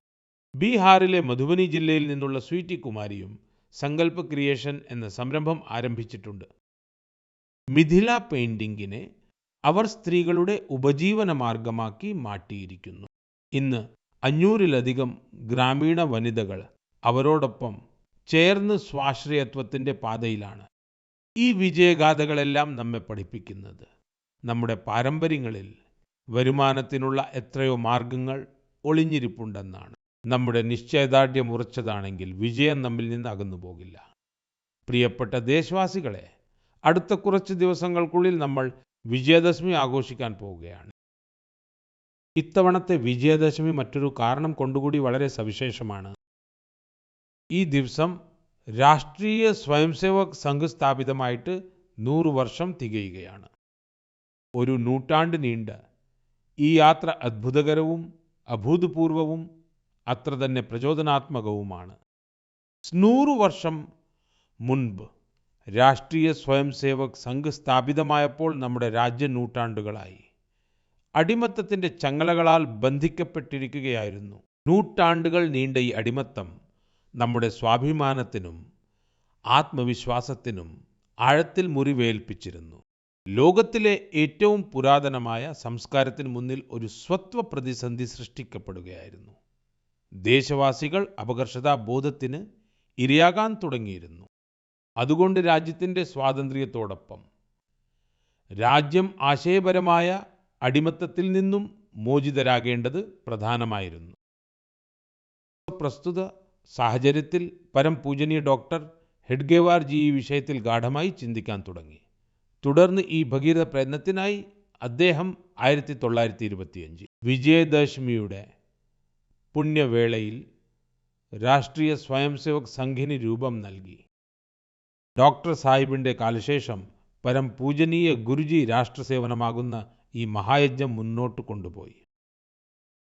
ബീഹാറിലെ മധുബനി ജില്ലയിൽ നിന്നുള്ള സ്വീറ്റി കുമാരിയും സങ്കൽപ് ക്രിയേഷൻ എന്ന സംരംഭം ആരംഭിച്ചിട്ടുണ്ട്. മിഥില പെയിന്റിങ്ങിനെ അവർ സ്ത്രീകളുടെ ഉപജീവന മാർഗമാക്കി മാറ്റിയിരിക്കുന്നു. ഇന്ന് 500-ലധികം ഗ്രാമീണ വനിതകൾ അവരോടൊപ്പം ചേർന്ന് സ്വാശ്രയത്വത്തിൻ്റെ പാതയിലാണ്. ഈ വിജയഗാഥകളെല്ലാം നമ്മെ പഠിപ്പിക്കുന്നത് നമ്മുടെ പാരമ്പര്യങ്ങളിൽ വരുമാനത്തിനുള്ള എത്രയോ മാർഗങ്ങൾ ഒളിഞ്ഞിരിപ്പുണ്ടെന്നാണ്. നമ്മുടെ നിശ്ചയദാർഢ്യം ഉറച്ചതാണെങ്കിൽ വിജയം നമ്മിൽ നിന്ന് അകന്നു പോകില്ല. പ്രിയപ്പെട്ട ദേശവാസികളെ, അടുത്ത കുറച്ച് ദിവസങ്ങൾക്കുള്ളിൽ നമ്മൾ വിജയദശമി ആഘോഷിക്കാൻ പോവുകയാണ്. ഇത്തവണത്തെ വിജയദശമി മറ്റൊരു കാരണം കൊണ്ടുകൂടി വളരെ സവിശേഷമാണ്. ഈ ദിവസം രാഷ്ട്രീയ സ്വയംസേവക് സംഘ് സ്ഥാപിതമായിട്ട് 100 വർഷം തികയുകയാണ്. ഒരു നൂറ്റാണ്ട് നീണ്ട ഈ യാത്ര അത്ഭുതകരവും അഭൂതപൂർവവും അത്ര തന്നെ പ്രചോദനാത്മകവുമാണ്. 100 വർഷം മുൻപ് രാഷ്ട്രീയ സ്വയംസേവക് സംഘ് സ്ഥാപിതമായപ്പോൾ നമ്മുടെ രാജ്യം നൂറ്റാണ്ടുകളായി അടിമത്തത്തിൻ്റെ ചങ്ങലകളാൽ ബന്ധിക്കപ്പെട്ടിരിക്കുകയായിരുന്നു. നൂറ്റാണ്ടുകൾ നീണ്ട ഈ അടിമത്തം നമ്മുടെ സ്വാഭിമാനത്തിനും ആത്മവിശ്വാസത്തിനും ആഴത്തിൽ മുറിവേൽപ്പിച്ചിരുന്നു. ലോകത്തിലെ ഏറ്റവും പുരാതനമായ സംസ്കാരത്തിന് മുന്നിൽ ഒരു സ്വത്വ പ്രതിസന്ധി സൃഷ്ടിക്കപ്പെടുകയായിരുന്നു. ദേശവാസികൾ അപകർഷതാബോധത്തിന് ഇരയാകാൻ തുടങ്ങിയിരുന്നു. അതുകൊണ്ട് രാജ്യത്തിൻ്റെ സ്വാതന്ത്ര്യത്തോടൊപ്പം രാജ്യം ആശയപരമായ അടിമത്തത്തിൽ നിന്നും മോചിതരാകേണ്ടത് പ്രധാനമായിരുന്നു. പ്രസ്തുത സാഹചര്യത്തിൽ പരംപൂജനീയ ഡോക്ടർ ഹെഡ്ഗേവാർ ജി ഈ വിഷയത്തിൽ ഗാഢമായി ചിന്തിക്കാൻ തുടങ്ങി. തുടർന്ന് ഈ ഭഗീരഥ പ്രയത്നത്തിനായി അദ്ദേഹം 1925 വിജയദശമിയുടെ പുണ്യവേളയിൽ രാഷ്ട്രീയ സ്വയംസേവക് സംഘിന് രൂപം നൽകി. ഡോക്ടർ സാഹിബിന്റെ കാലശേഷം പരംപൂജനീയ ഗുരുജി രാഷ്ട്രസേവനമാകുന്ന ഈ മഹായജ്ഞം മുന്നോട്ട് കൊണ്ടുപോയി.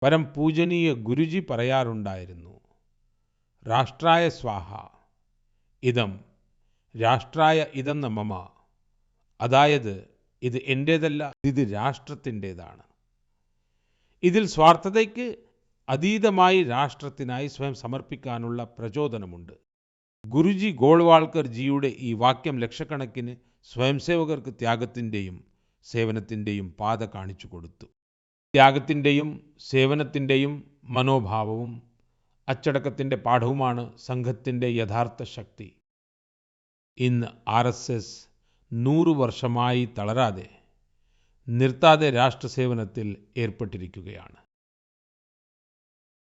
പരംപൂജനീയ ഗുരുജി പറയാറുണ്ടായിരുന്നു, രാഷ്ട്രായ സ്വാഹ ഇതം രാഷ്ട്രായ ഇതെന്ന മമ, അതായത് ഇത് എൻ്റേതല്ല, ഇത് രാഷ്ട്രത്തിൻ്റെതാണ്. ഇതിൽ സ്വാർത്ഥതയ്ക്ക് അതീതമായി രാഷ്ട്രത്തിനായി സ്വയം സമർപ്പിക്കാനുള്ള പ്രചോദനമുണ്ട്. ഗുരുജി ഗോൾവാൾക്കർ ജിയുടെ ഈ വാക്യം ലക്ഷക്കണക്കിന് സ്വയംസേവകർക്ക് ത്യാഗത്തിൻ്റെയും സേവനത്തിൻ്റെയും പാത കാണിച്ചു കൊടുത്തു. ത്യാഗത്തിൻ്റെയും സേവനത്തിൻ്റെയും മനോഭാവവും അച്ചടക്കത്തിൻ്റെ പാഠവുമാണ് സംഘത്തിൻ്റെ യഥാർത്ഥ ശക്തി. ഇന്ന് RSS 100 വർഷമായി തളരാതെ നിർത്താതെ രാഷ്ട്രസേവനത്തിൽ ഏർപ്പെട്ടിരിക്കുകയാണ്.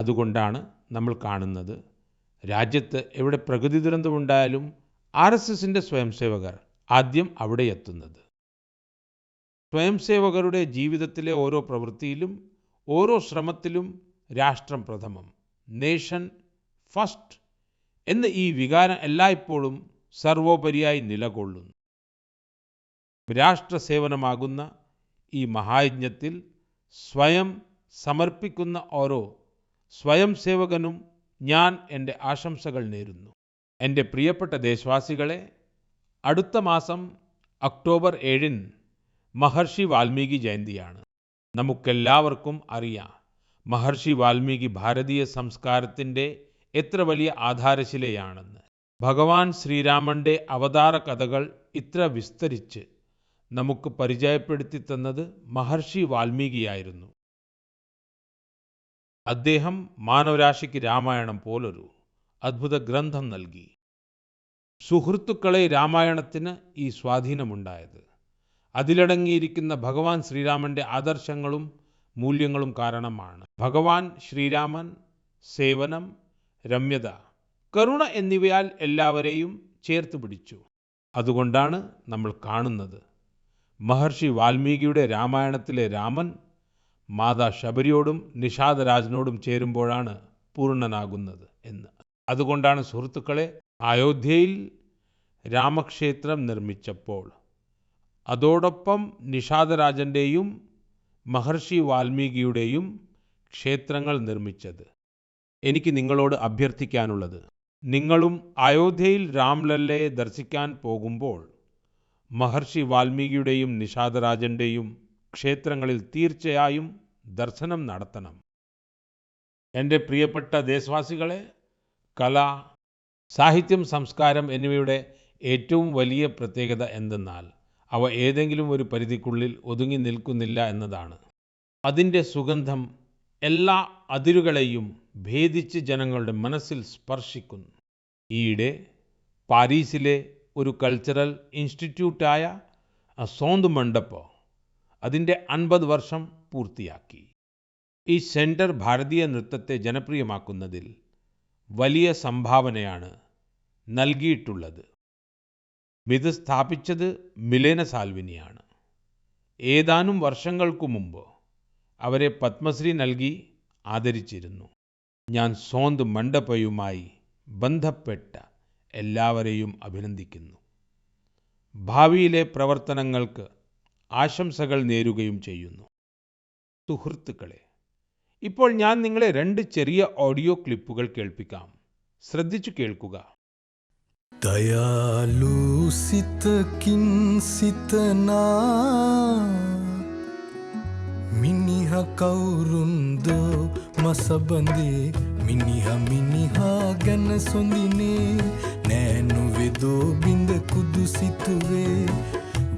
അതുകൊണ്ടാണ് നമ്മൾ കാണുന്നത്, രാജ്യത്ത് എവിടെ പ്രകൃതി ദുരന്തമുണ്ടായാലും RSSന്റെ സ്വയംസേവകർ ആദ്യം അവിടെ എത്തുന്നത്. സ്വയംസേവകരുടെ ജീവിതത്തിലെ ഓരോ പ്രവൃത്തിയിലും ഓരോ ശ്രമത്തിലും രാഷ്ട്രം പ്രഥമം, നേഷൻ ഫസ്റ്റ് എന്ന ഈ വികാരം എല്ലായ്പ്പോഴും സർവോപരിയായി നിലകൊള്ളുന്നു. രാഷ്ട്രസേവനമാകുന്ന ഈ മഹായജ്ഞത്തിൽ സ്വയം സമർപ്പിക്കുന്ന ഓരോ സ്വയംസേവകനും ഞാൻ എൻ്റെ ആശംസകൾ നേരുന്നു. എൻ്റെ പ്രിയപ്പെട്ട ദേശവാസികളെ, അടുത്ത മാസം ഒക്ടോബർ 7 മഹർഷി വാൽമീകി ജയന്തിയാണ്. നമുക്കെല്ലാവർക്കും അറിയാം, മഹർഷി വാൽമീകി ഭാരതീയ സംസ്കാരത്തിൻ്റെ എത്ര വലിയ ആധാരശിലയാണെന്ന്. ഭഗവാൻ ശ്രീരാമന്റെ അവതാര കഥകൾ ഇത്ര വിസ്തരിച്ച് നമുക്ക് പരിചയപ്പെടുത്തി തന്നത് മഹർഷി വാൽമീകിയായിരുന്നു. അദ്ദേഹം മാനവരാശിക്ക് രാമായണം പോലൊരു അദ്ഭുത ഗ്രന്ഥം നൽകി. സുഹൃത്തുക്കളെ, രാമായണത്തിന് ഈ സ്വാധീനമുണ്ടായത് അതിലടങ്ങിയിരിക്കുന്ന ഭഗവാൻ ശ്രീരാമന്റെ ആദർശങ്ങളും മൂല്യങ്ങളും കാരണമാണ്. ഭഗവാൻ ശ്രീരാമൻ സേവനം, രമ്യത, കരുണ എന്നിവയാൽ എല്ലാവരെയും ചേർത്ത് പിടിച്ചു. അതുകൊണ്ടാണ് നമ്മൾ കാണുന്നത്, മഹർഷി വാൽമീകിയുടെ രാമായണത്തിലെ രാമൻ മാതാ ശബരിയോടും നിഷാദരാജനോടും ചേരുമ്പോഴാണ് പൂർണ്ണനാകുന്നത് എന്ന്. അതുകൊണ്ടാണ് സുഹൃത്തുക്കളെ, അയോധ്യയിൽ രാമക്ഷേത്രം നിർമ്മിച്ചപ്പോൾ അതോടൊപ്പം നിഷാദരാജൻ്റെയും മഹർഷി വാൽമീകിയുടെയും ക്ഷേത്രങ്ങൾ നിർമ്മിച്ചത്. എനിക്ക് നിങ്ങളോട് അഭ്യർത്ഥിക്കാനുള്ളത്, നിങ്ങളും അയോധ്യയിൽ രാംലല്ലയെ ദർശിക്കാൻ പോകുമ്പോൾ മഹർഷി വാൽമീകിയുടെയും നിഷാദരാജൻ്റെയും ക്ഷേത്രങ്ങളിൽ തീർച്ചയായും ദർശനം നടത്തണം. എൻ്റെ പ്രിയപ്പെട്ട ദേശവാസികളെ, കല, സാഹിത്യം, സംസ്കാരം എന്നിവയുടെ ഏറ്റവും വലിയ പ്രത്യേകത എന്തെന്നാൽ അവ ഏതെങ്കിലും ഒരു പരിധിക്കുള്ളിൽ ഒതുങ്ങി നിൽക്കുന്നില്ല എന്നതാണ്. അതിൻ്റെ സുഗന്ധം എല്ലാ അതിരുകളെയും ഭേദിച്ച് ജനങ്ങളുടെ മനസ്സിൽ സ്പർശിക്കുന്നു. ഈയിടെ പാരീസിലെ ഒരു കൾച്ചറൽ ഇൻസ്റ്റിറ്റ്യൂട്ടായ സോന്ത് മണ്ഡപ് അതിൻ്റെ 50 വർഷം പൂർത്തിയാക്കി. ഈ സെൻറ്റർ ഭാരതീയ നൃത്തത്തെ ജനപ്രിയമാക്കുന്നതിൽ വലിയ സംഭാവനയാണ് നൽകിയിട്ടുള്ളത്. ഇത് സ്ഥാപിച്ചത് മിലേന സാൽവിനിയാണ്. ഏതാനും വർഷങ്ങൾക്കു മുമ്പ് അവരെ പത്മശ്രീ നൽകി ആദരിച്ചിരുന്നു. ഞാൻ സോന്ത് മണ്ഡപയുമായി ബന്ധപ്പെട്ട എല്ലാവരെയും അഭിനന്ദിക്കുന്നു. ഭാവിയിലെ പ്രവർത്തനങ്ങൾക്ക് ആശംസകൾ നേരുകയും ചെയ്യുന്നു. സുഹൃത്തുക്കളെ, ഇപ്പോൾ ഞാൻ നിങ്ങളെ 2 ചെറിയ ഓഡിയോ ക്ലിപ്പുകൾ കേൾപ്പിക്കാം. ശ്രദ്ധിച്ചു കേൾക്കുക. ദയാലു സിതകിൻ സിതനാ മിനിഹ കൗരുന്ദോ മസബന്ദേ മിനിഹ മിനിഹ ഗന സൊന്ദിനേ നേനു വെദോ ബിന്ദ കുദുസിതുവേ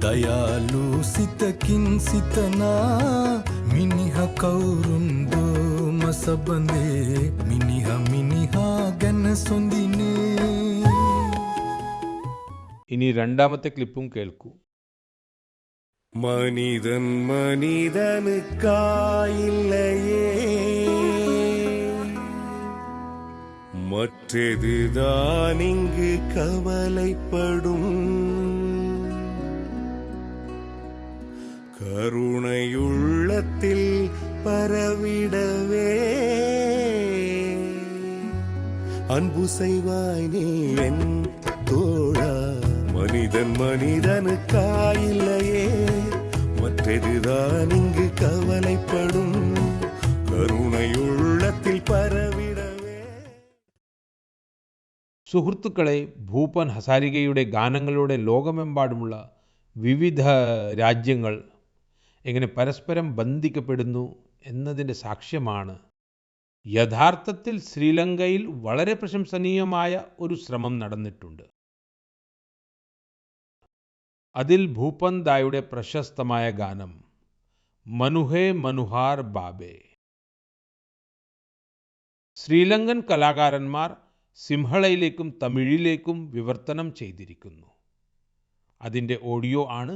ദയാലു സിതകിൻ സിതനാ മിനിഹ കൗരുന്ദോ മസബന്ദേ മിനിഹ മിനിഹ ഗന സൊന്ദിനേ. ഇനി രണ്ടാമത്തെ ക്ലിപ്പും കേൾക്കൂ. മനിതൻ മനിതനുക്കായില്ലയേ மற்றதுதான் இங்கு கவலைப்படும் கருணையுள்ளத்தில் பரவிடவே அன்பு செய்வாய் நீ என் தோழா. மனிதன் மனிதனுக்காயில்லையே, மற்றதுதான் இங்கு கவலைப்படும் കരുണയുള്ളത്തിൽ പരവിടവേ. സുഹൃത്തുക്കളെ, ഭൂപൻ ഹസാരികയുടെ ഗാനങ്ങളിലൂടെ ലോകമെമ്പാടുമുള്ള വിവിധ രാജ്യങ്ങൾ എങ്ങനെ പരസ്പരം ബന്ധിക്കപ്പെടുന്നു എന്നതിൻ്റെ സാക്ഷ്യമാണ് യഥാർത്ഥത്തിൽ ശ്രീലങ്കയിൽ വളരെ പ്രശംസനീയമായ ഒരു ശ്രമം നടന്നിട്ടുണ്ട്. അതിൽ ഭൂപൻ ദായുടെ പ്രശസ്തമായ ഗാനം മനുഹേ മനുഹാർ ബാബേ ശ്രീലങ്കൻ കലാകാരന്മാർ സിംഹളയിലേക്കും തമിഴിലേക്കും വിവർത്തനം ചെയ്തിരിക്കുന്നു. അതിൻ്റെ ഓഡിയോ ആണ്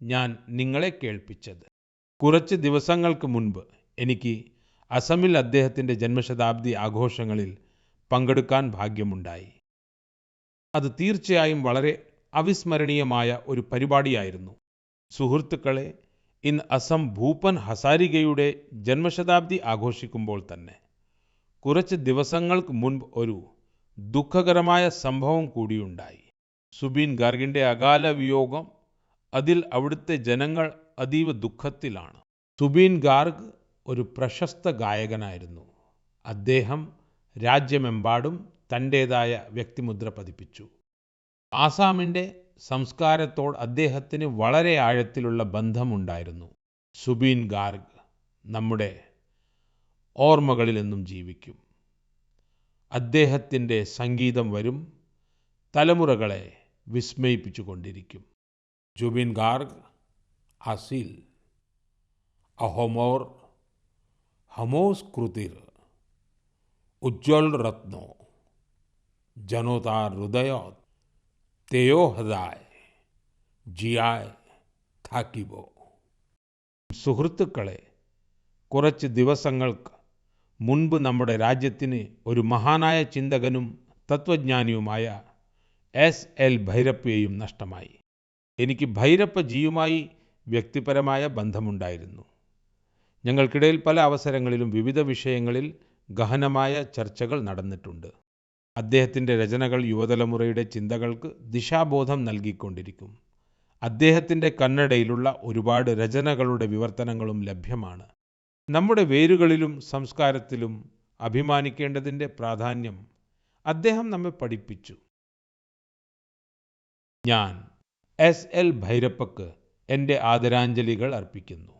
ഞാൻ നിങ്ങളെ കേൾപ്പിച്ചത്. കുറച്ച് ദിവസങ്ങൾക്ക് മുൻപ് എനിക്ക് അസമിൽ അദ്ദേഹത്തിൻ്റെ ജന്മശതാബ്ദി ആഘോഷങ്ങളിൽ പങ്കെടുക്കാൻ ഭാഗ്യമുണ്ടായി. അത് തീർച്ചയായും വളരെ അവിസ്മരണീയമായ ഒരു പരിപാടിയായിരുന്നു. സുഹൃത്തുക്കളെ, ഇന്ന് അസം ഭൂപൻ ഹസാരികയുടെ ജന്മശതാബ്ദി ആഘോഷിക്കുമ്പോൾ തന്നെ കുറച്ച് ദിവസങ്ങൾക്ക് മുൻപ് ഒരു ദുഃഖകരമായ സംഭവം കൂടിയുണ്ടായി. സുബീൻ ഗാർഗിൻ്റെ അകാല വിയോഗം, അതിൽ അവിടുത്തെ ജനങ്ങൾ അതീവ ദുഃഖത്തിലാണ്. സുബീൻ ഗാർഗ് ഒരു പ്രശസ്ത ഗായകനായിരുന്നു. അദ്ദേഹം രാജ്യമെമ്പാടും തൻ്റേതായ വ്യക്തിമുദ്ര പതിപ്പിച്ചു. ആസാമിൻ്റെ സംസ്കാരത്തോട് അദ്ദേഹത്തിന് വളരെ ആഴത്തിലുള്ള ബന്ധമുണ്ടായിരുന്നു. സുബീൻ ഗാർഗ് നമ്മുടെ ഓർമ്മകളിൽ എന്നും ജീവിക്കും. അദ്ദേഹത്തിൻ്റെ സംഗീതം വരും തലമുറകളെ വിസ്മയിപ്പിച്ചുകൊണ്ടിരിക്കും. ജുബിൻ ഗാർഗ് ആസിൽ അഹോമോർ ഹമോസ് കൃതിർ ഉജ്ജ്വൽ രത്നോ ജനോതാർ ഹൃദയോത് തെയോ ഹദായ് ജിയായ് താക്കിബോ. സുഹൃത്തുക്കളെ, കുറച്ച് ദിവസങ്ങൾക്ക് മുൻപ് നമ്മുടെ രാജ്യത്തിന് ഒരു മഹാനായ ചിന്തകനും തത്വജ്ഞാനിയുമായ എസ്.എൽ. ഭൈരപ്പയെയും നഷ്ടമായി. എനിക്ക് ഭൈരപ്പജിയുമായി വ്യക്തിപരമായ ബന്ധമുണ്ടായിരുന്നു. ഞങ്ങൾക്കിടയിൽ പല അവസരങ്ങളിലും വിവിധ വിഷയങ്ങളിൽ ഗഹനമായ ചർച്ചകൾ നടന്നിട്ടുണ്ട്. അദ്ദേഹത്തിൻ്റെ രചനകൾ യുവതലമുറയുടെ ചിന്തകൾക്ക് ദിശാബോധം നൽകിക്കൊണ്ടിരിക്കും. അദ്ദേഹത്തിൻ്റെ കന്നഡയിലുള്ള ഒരുപാട് രചനകളുടെ വിവർത്തനങ്ങളും ലഭ്യമാണ്. നമ്മുടെ വേരുകളിലും സംസ്കാരത്തിലും അഭിമാനിക്കേണ്ടതിൻ്റെ പ്രാധാന്യം അദ്ദേഹം നമ്മെ പഠിപ്പിച്ചു. ഞാൻ എസ്.എൽ. ഭൈരപ്പക്ക് എൻ്റെ ആദരാഞ്ജലികൾ അർപ്പിക്കുന്നു.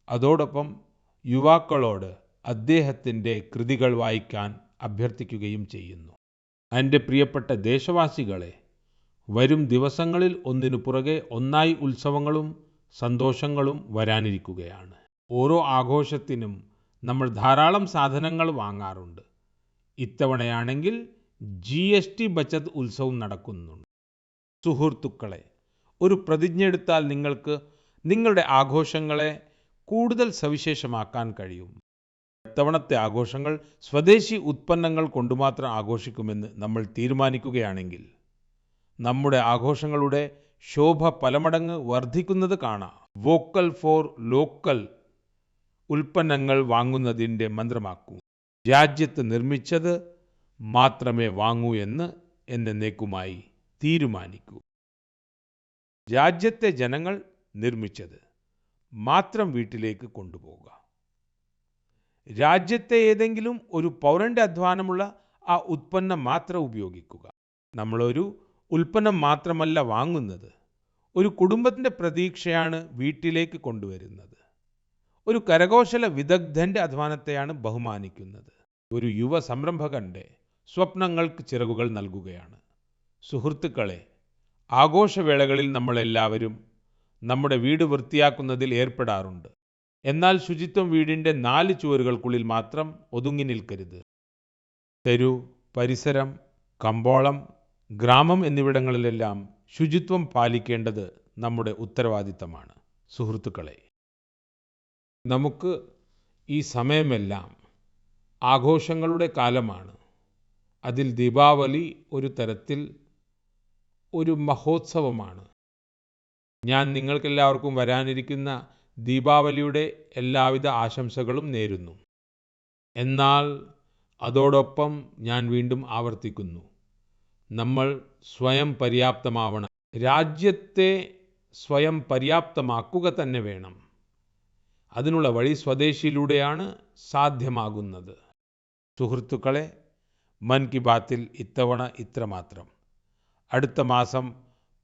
അതോടൊപ്പം യുവാക്കളോട് അദ്ദേഹത്തിൻ്റെ കൃതികൾ വായിക്കാൻ അഭ്യർത്ഥിക്കുകയും ചെയ്യുന്നു. എൻ്റെ പ്രിയപ്പെട്ട ദേശവാസികളെ, വരും ദിവസങ്ങളിൽ ഒന്നിനു പുറകെ ഒന്നായി ഉത്സവങ്ങളും സന്തോഷങ്ങളും വരാനിരിക്കുകയാണ്. ഓരോ ആഘോഷത്തിനും നമ്മൾ ധാരാളം സാധനങ്ങൾ വാങ്ങാറുണ്ട്. ഇത്തവണയാണെങ്കിൽ GST ബച്ചത് ഉത്സവം നടക്കുന്നുണ്ട്. സുഹൃത്തുക്കളെ, ഒരു പ്രതിജ്ഞ എടുത്താൽ നിങ്ങൾക്ക് നിങ്ങളുടെ ആഘോഷങ്ങളെ കൂടുതൽ സവിശേഷമാക്കാൻ കഴിയും. ഇത്തവണത്തെ ആഘോഷങ്ങൾ സ്വദേശി ഉത്പന്നങ്ങൾ കൊണ്ടുമാത്രം ആഘോഷിക്കുമെന്ന് നമ്മൾ തീരുമാനിക്കുകയാണെങ്കിൽ നമ്മുടെ ആഘോഷങ്ങളുടെ ശോഭ പലമടങ്ങ് വർദ്ധിക്കുന്നത് കാണാം. വോക്കൽ ഫോർ ലോക്കൽ ഉൽപ്പന്നങ്ങൾ വാങ്ങുന്നതിൻ്റെ മന്ത്രമാക്കൂ. രാജ്യത്ത് നിർമ്മിച്ചത് മാത്രമേ വാങ്ങൂ എന്ന് എന്നേക്കുമായി തീരുമാനിക്കൂ. രാജ്യത്തെ ജനങ്ങൾ നിർമ്മിച്ചത് മാത്രം വീട്ടിലേക്ക് കൊണ്ടുപോകുക. രാജ്യത്തെ ഏതെങ്കിലും ഒരു പൗരന്റെ അധ്വാനമുള്ള ആ ഉൽപ്പന്നം മാത്രം ഉപയോഗിക്കുക. നമ്മളൊരു ഉൽപ്പന്നം മാത്രമല്ല വാങ്ങുന്നത്, ഒരു കുടുംബത്തിൻ്റെ പ്രതീക്ഷയാണ് വീട്ടിലേക്ക് കൊണ്ടുവരുന്നത്. ഒരു കരകൗശല വിദഗ്ധൻ്റെ അധ്വാനത്തെയാണ് ബഹുമാനിക്കുന്നത്. ഒരു യുവ സംരംഭകൻ്റെ സ്വപ്നങ്ങൾക്ക് ചിറകുകൾ നൽകുകയാണ്. സുഹൃത്തുക്കളെ, ആഘോഷവേളകളിൽ നമ്മളെല്ലാവരും നമ്മുടെ വീട് വൃത്തിയാക്കുന്നതിൽ ഏർപ്പെടാറുണ്ട്. എന്നാൽ ശുചിത്വം വീടിൻ്റെ 4 ചുവരുകൾക്കുള്ളിൽ മാത്രം ഒതുങ്ങി നിൽക്കരുത്. തെരു, പരിസരം, കമ്പോളം, ഗ്രാമം എന്നിവിടങ്ങളിലെല്ലാം ശുചിത്വം പാലിക്കേണ്ടത് നമ്മുടെ ഉത്തരവാദിത്തമാണ്. സുഹൃത്തുക്കളെ, നമുക്ക് ഈ സമയമെല്ലാം ആഘോഷങ്ങളുടെ കാലമാണ്. അതിൽ ദീപാവലി ഒരു തരത്തിൽ ഒരു മഹോത്സവമാണ്. ഞാൻ നിങ്ങൾക്കെല്ലാവർക്കും വരാനിരിക്കുന്ന ദീപാവലിയുടെ എല്ലാവിധ ആശംസകളും നേരുന്നു. എന്നാൽ അതോടൊപ്പം ഞാൻ വീണ്ടും ആവർത്തിക്കുന്നു, നമ്മൾ സ്വയം പര്യാപ്തമാവണം. രാജ്യത്തെ സ്വയം പര്യാപ്തമാക്കുക തന്നെ വേണം. അതിനുള്ള വഴി സ്വദേശിയിലൂടെയാണ് സാധ്യമാകുന്നത്. സുഹൃത്തുക്കളെ, മൻ കി ബാത്തിൽ ഇത്തവണ ഇത്രമാത്രം. അടുത്ത മാസം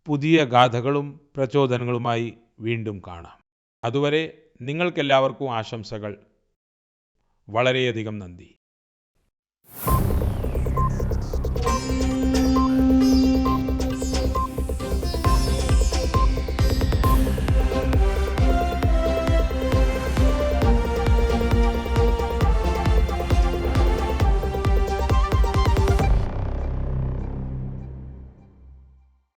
പുതിയ ഗാഥകളും പ്രചോദനങ്ങളുമായി വീണ്ടും കാണാം. അതുവരെ നിങ്ങൾക്കെല്ലാവർക്കും ആശംസകൾ. വളരെയധികം നന്ദി.